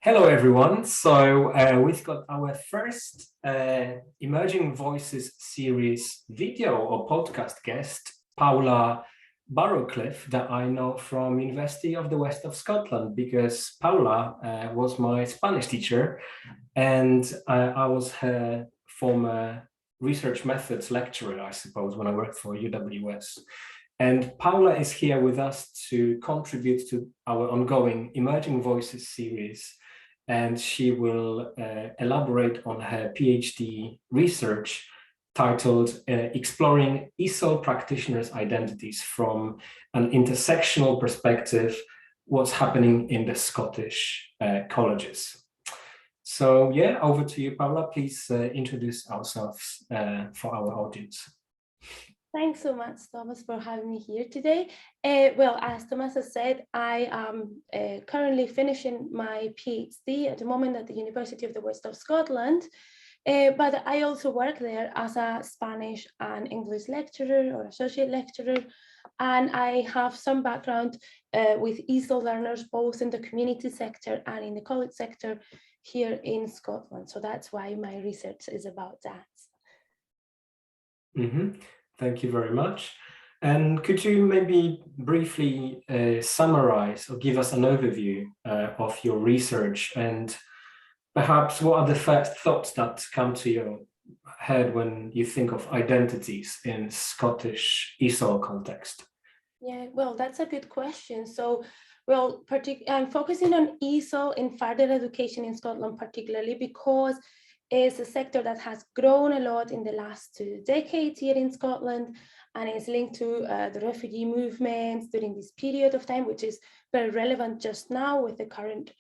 Hello, everyone. So we've got our first Emerging Voices series video or podcast guest, Paula Barrowcliffe, that I know from University of the West of Scotland, because Paula was my Spanish teacher and I was her former research methods lecturer, I suppose, when I worked for UWS. And Paula is here with us to contribute to our ongoing Emerging Voices series, and she will elaborate on her PhD research titled Exploring ESOL Practitioners' Identities from an Intersectional Perspective, What's Happening in the Scottish Colleges. So yeah, over to you, Paula. Please introduce ourselves for our audience. Thanks so much, Thomas, for having me here today. Well, as Thomas has said, I am currently finishing my PhD at the moment at the University of the West of Scotland, but I also work there as a Spanish and English lecturer or associate lecturer, and I have some background with ESOL learners, both in the community sector and in the college sector here in Scotland. So that's why my research is about that. Mm-hmm. Thank you very much. And could you maybe briefly summarize or give us an overview of your research, and perhaps what are the first thoughts that come to your head when you think of identities in Scottish ESOL context? Yeah, well, that's a good question. So, well, I'm focusing on ESOL in further education in Scotland, particularly because it's a sector that has grown a lot in the last 2 decades here in Scotland, and is linked to the refugee movements during this period of time, which is very relevant just now with the current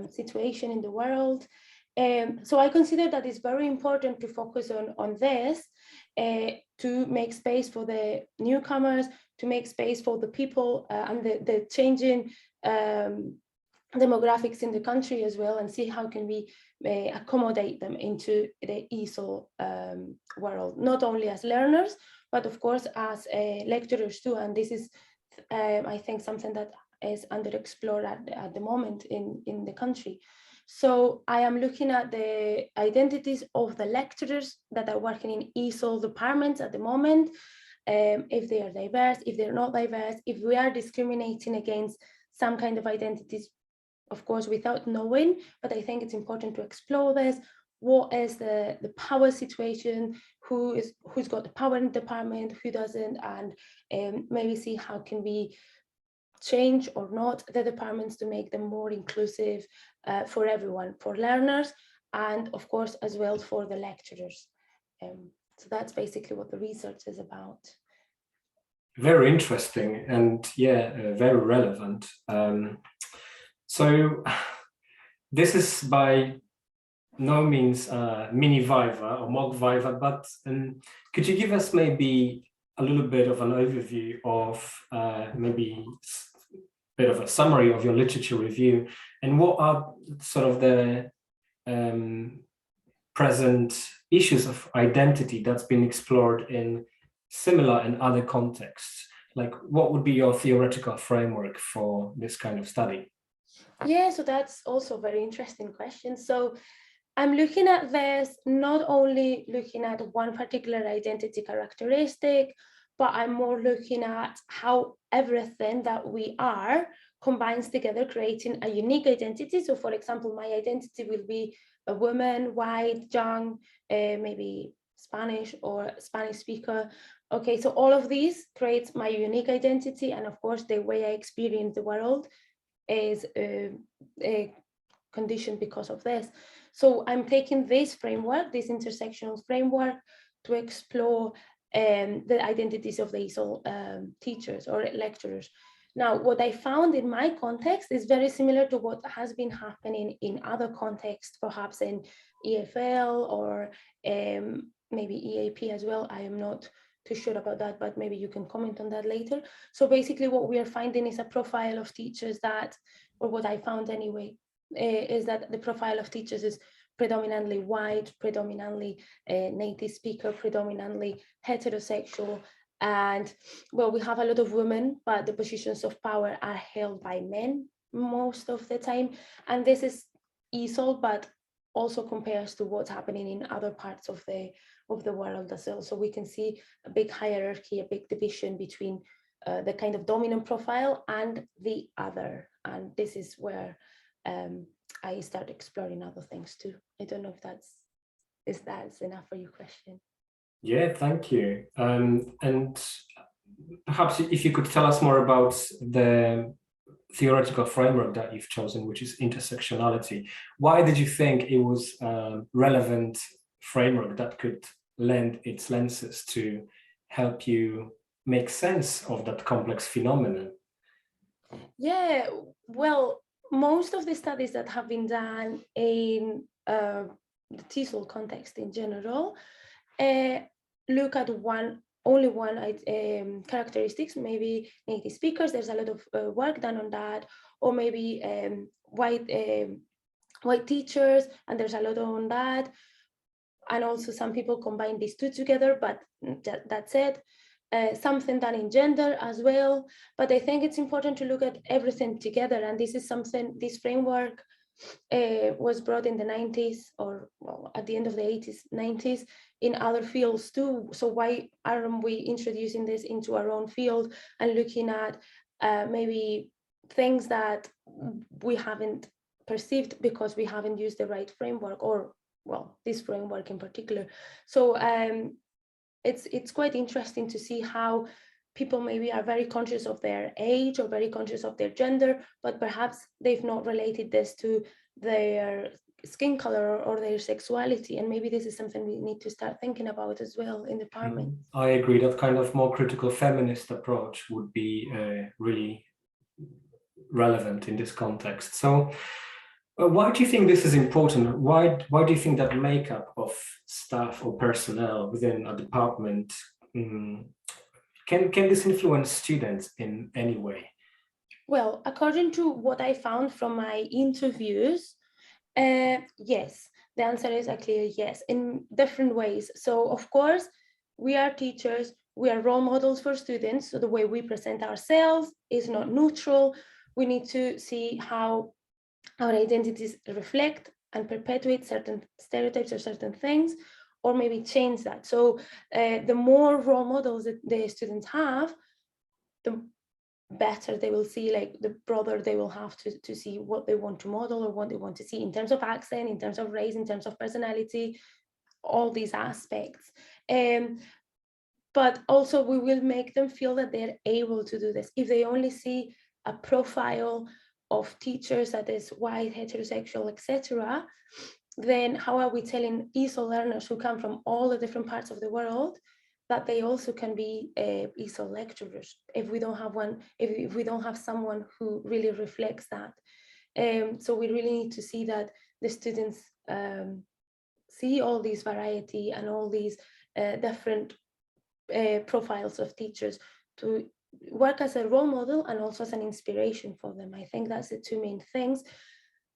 situation in the world. So I consider that it's very important to focus on this to make space for the newcomers, to make space for the people and the changing demographics in the country as well, and see how can we accommodate them into the ESOL world, not only as learners, but of course as lecturers too. And this is, I think, something that is underexplored at the moment in the country. So I am looking at the identities of the lecturers that are working in ESOL departments at the moment, if they are diverse, if they're not diverse, if we are discriminating against some kind of identities, of course, without knowing. But I think it's important to explore this. What is the power situation? Who's got the power in the department? Who doesn't? And maybe see how can we change or not the departments to make them more inclusive for everyone, for learners, and of course as well for the lecturers. So that's basically what the research is about. Very interesting, and yeah, very relevant. So this is by no means mini viva or mock viva, but could you give us maybe a little bit of an overview of maybe a bit of a summary of your literature review, and what are sort of the present issues of identity that's been explored in similar and other contexts? Like, what would be your theoretical framework for this kind of study? Yeah, so that's also a very interesting question. So I'm looking at this, not only looking at one particular identity characteristic, but I'm more looking at how everything that we are combines together, creating a unique identity. So for example, my identity will be a woman, white, young, maybe Spanish or Spanish speaker. Okay, so all of these creates my unique identity. And of course, the way I experience the world is a condition because of this. So I'm taking this framework, this intersectional framework, to explore the identities of the ESOL teachers or lecturers. Now, what I found in my context is very similar to what has been happening in other contexts, perhaps in EFL or maybe EAP as well. I am not too sure about that, but maybe you can comment on that later. So basically what we are finding is a profile of teachers that, or what I found anyway, is that the profile of teachers is predominantly white, predominantly native speaker, predominantly heterosexual. And well, we have a lot of women, but the positions of power are held by men most of the time. And this is ESOL, but also compares to what's happening in other parts of the world as well. So we can see a big hierarchy, a big division between the kind of dominant profile and the other. And this is where I start exploring other things too. I don't know if that's enough for your question. Yeah, thank you. And perhaps if you could tell us more about the theoretical framework that you've chosen, which is intersectionality. Why did you think it was a relevant framework that could lend its lenses to help you make sense of that complex phenomenon? Yeah, well, most of the studies that have been done in the TESOL context in general look at only one characteristics, maybe native speakers. There's a lot of work done on that, or maybe white teachers, and there's a lot on that. And also some people combine these two together, but that's it. Something done in gender as well. But I think it's important to look at everything together. And this is something, this framework was brought in the 90s, or well, at the end of the 80s, 90s, in other fields too. So why aren't we introducing this into our own field and looking at maybe things that we haven't perceived because we haven't used the right framework, or well, this framework in particular. So it's quite interesting to see how people maybe are very conscious of their age or very conscious of their gender, but perhaps they've not related this to their skin color or their sexuality. And maybe this is something we need to start thinking about as well in the department. I agree, that kind of more critical feminist approach would be really relevant in this context. So why do you think this is important? Why do you think that makeup of staff or personnel within a department, can this influence students in any way? Well, according to what I found from my interviews, yes, the answer is a clear yes, in different ways. So of course, we are teachers, we are role models for students. So the way we present ourselves is not neutral. We need to see how our identities reflect and perpetuate certain stereotypes or certain things, or maybe change that. So the more role models that the students have, the better they will see, like the broader they will have to see what they want to model or what they want to see in terms of accent, in terms of race, in terms of personality, all these aspects. But also we will make them feel that they're able to do this. If they only see a profile of teachers that is white, heterosexual, etc., then how are we telling ESOL learners who come from all the different parts of the world that they also can be ESOL lecturers if we don't have one, if we don't have someone who really reflects that? So we really need to see that the students see all these variety and all these different profiles of teachers to work as a role model and also as an inspiration for them. I think that's the two main things.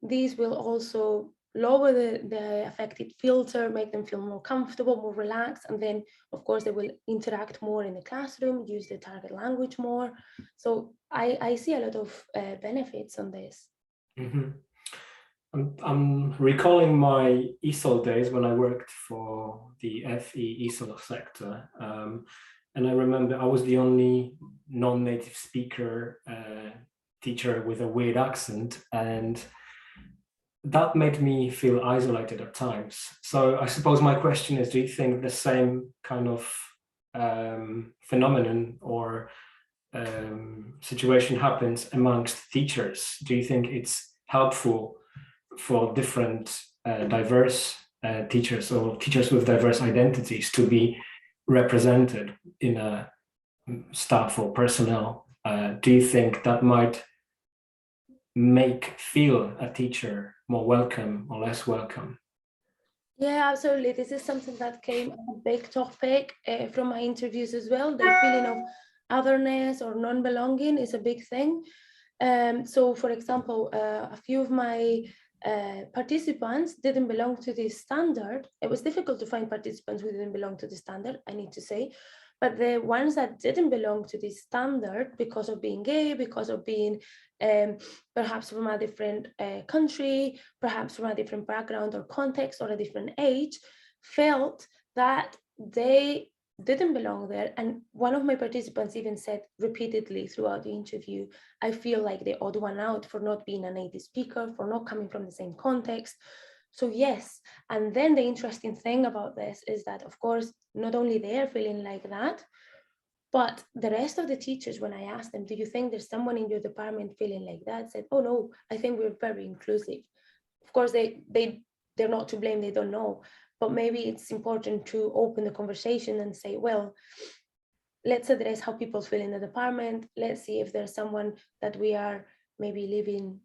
These will also lower the affected filter, make them feel more comfortable, more relaxed, and then of course they will interact more in the classroom, use the target language more. So I see a lot of benefits on this. Mm-hmm. I'm recalling my ESOL days when I worked for the FE ESOL sector. And I remember I was the only non-native speaker teacher with a weird accent, and that made me feel isolated at times. So I suppose my question is, do you think the same kind of phenomenon or situation happens amongst teachers? Do you think it's helpful for different diverse teachers or teachers with diverse identities to be represented in a staff or personnel? Do you think that might feel a teacher more welcome or less welcome? Yeah, absolutely. This is something that came a big topic from my interviews as well. The feeling of otherness or non-belonging is a big thing. So for example, a few of my participants didn't belong to this standard. It was difficult to find participants who didn't belong to the standard, I need to say. But the ones that didn't belong to this standard because of being gay, because of being perhaps from a different country, perhaps from a different background or context or a different age, felt that they didn't belong there. And one of my participants even said repeatedly throughout the interview, I feel like the odd one out for not being a native speaker, for not coming from the same context. So yes, and then the interesting thing about this is that, of course, not only they're feeling like that, but the rest of the teachers, when I asked them, do you think there's someone in your department feeling like that, said, oh no, I think we're very inclusive. Of course, they're not to blame, they don't know, but maybe it's important to open the conversation and say, well, let's address how people feel in the department. Let's see if there's someone that we are maybe leaving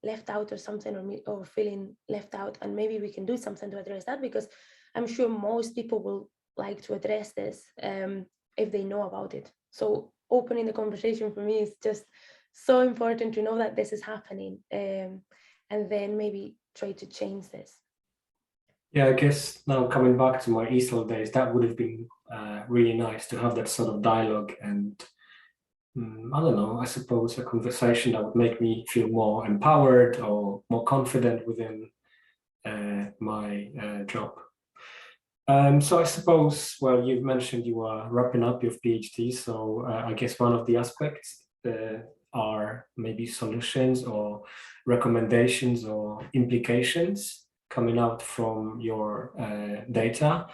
left out or something, or feeling left out, and maybe we can do something to address that, because I'm sure most people will like to address this if they know about it. So opening the conversation for me is just so important, to know that this is happening, and then maybe try to change this. Yeah, I guess now coming back to my ESOL days, that would have been really nice to have that sort of dialogue and I don't know, I suppose a conversation that would make me feel more empowered or more confident within my job. So I suppose, well, you've mentioned you are wrapping up your PhD, so I guess one of the aspects are maybe solutions or recommendations or implications coming out from your data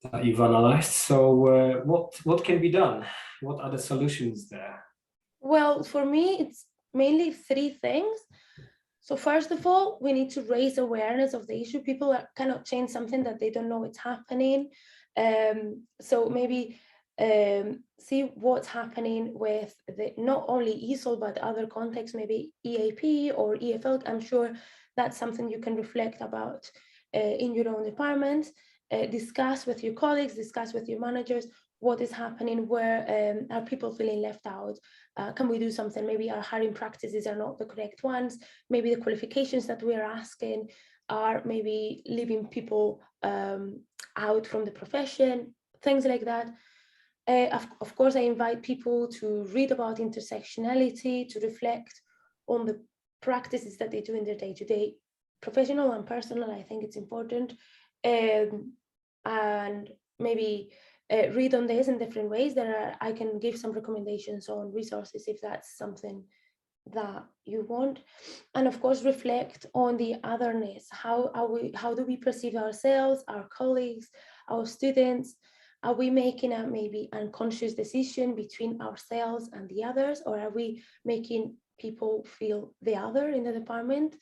that you've analyzed. So what can be done? What are the solutions there? Well, for me, it's mainly three things. So first of all, we need to raise awareness of the issue. People cannot change something that they don't know it's happening. So maybe see what's happening with not only ESOL, but other contexts, maybe EAP or EFL. I'm sure that's something you can reflect about in your own department. Discuss with your colleagues, discuss with your managers what is happening, where are people feeling left out, can we do something? Maybe our hiring practices are not the correct ones, maybe the qualifications that we are asking are maybe leaving people out from the profession, things like that. Of course, I invite people to read about intersectionality, to reflect on the practices that they do in their day-to-day, professional and personal. I think it's important. And maybe read on this in different ways. I can give some recommendations on resources if that's something that you want. And of course, reflect on the otherness. How do we perceive ourselves, our colleagues, our students? Are we making a maybe unconscious decision between ourselves and the others, or are we making people feel the other in the department?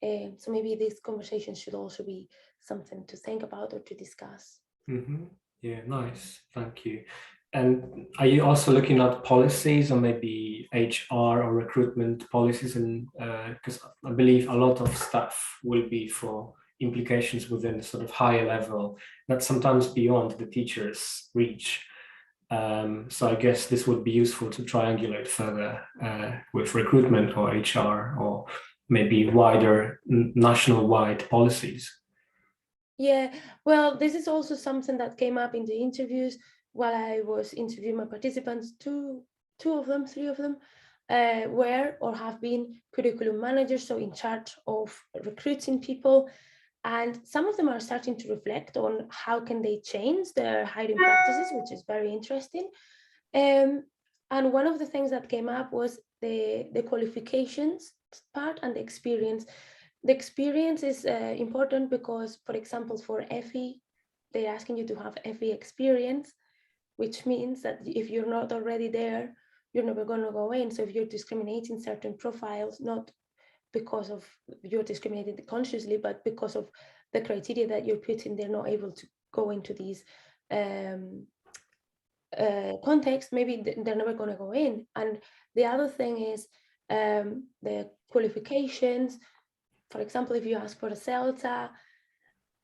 So maybe this conversation should also be something to think about or to discuss. Mm-hmm. Yeah, nice. Thank you. And are you also looking at policies or maybe HR or recruitment policies? And because I believe a lot of stuff will be for implications within the sort of higher level, that's sometimes beyond the teacher's reach. So I guess this would be useful to triangulate further with recruitment or HR or maybe wider national-wide policies. Yeah, well, this is also something that came up in the interviews while I was interviewing my participants. Three of them were or have been curriculum managers, so in charge of recruiting people. And some of them are starting to reflect on how can they change their hiring practices, which is very interesting. And one of the things that came up was the qualifications part and the experience. The experience is important because, for example, for FE, they're asking you to have FE experience, which means that if you're not already there, you're never going to go in. So if you're discriminating certain profiles, not because of you're discriminating consciously, but because of the criteria that you're putting, they're not able to go into these contexts, maybe they're never going to go in. And the other thing is the qualifications. For example, if you ask for a CELTA,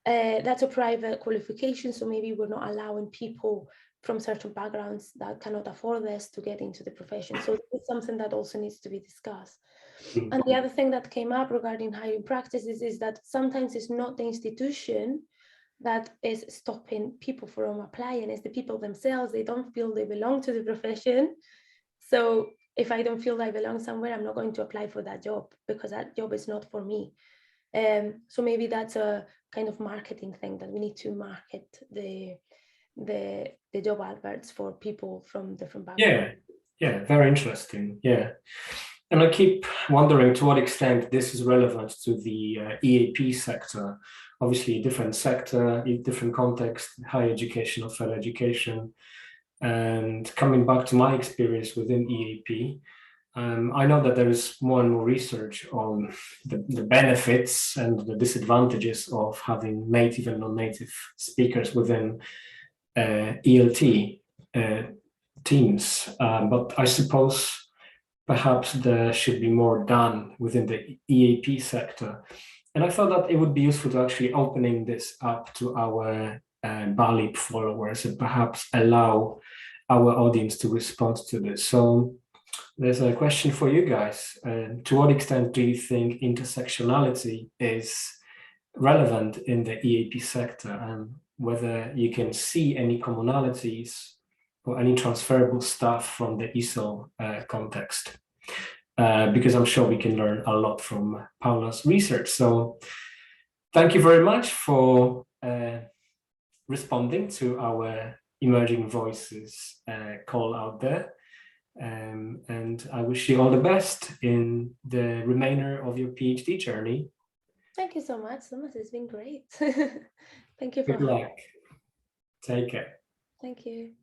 that's a private qualification, so maybe we're not allowing people from certain backgrounds that cannot afford this to get into the profession. So it's something that also needs to be discussed. And the other thing that came up regarding hiring practices is that sometimes it's not the institution that is stopping people from applying, it's the people themselves. They don't feel they belong to the profession. So if I don't feel I belong somewhere, I'm not going to apply for that job because that job is not for me. So maybe that's a kind of marketing thing, that we need to market the job adverts for people from different backgrounds. Yeah, very interesting. Yeah. And I keep wondering to what extent this is relevant to the EAP sector. Obviously, a different sector, a different context, higher education or further education. And coming back to my experience within EAP, I know that there is more and more research on the benefits and the disadvantages of having native and non-native speakers within ELT teams. But I suppose perhaps there should be more done within the EAP sector. And I thought that it would be useful to actually opening this up to our BALIP followers and perhaps allow our audience to respond to this. So there's a question for you guys. To what extent do you think intersectionality is relevant in the EAP sector, and whether you can see any commonalities or any transferable stuff from the ESOL context? Because I'm sure we can learn a lot from Paula's research. So thank you very much for responding to our Emerging Voices call out there. And I wish you all the best in the remainder of your PhD journey. Thank you so much. Thomas, it's been great. Thank you for Good luck. Take care. Thank you.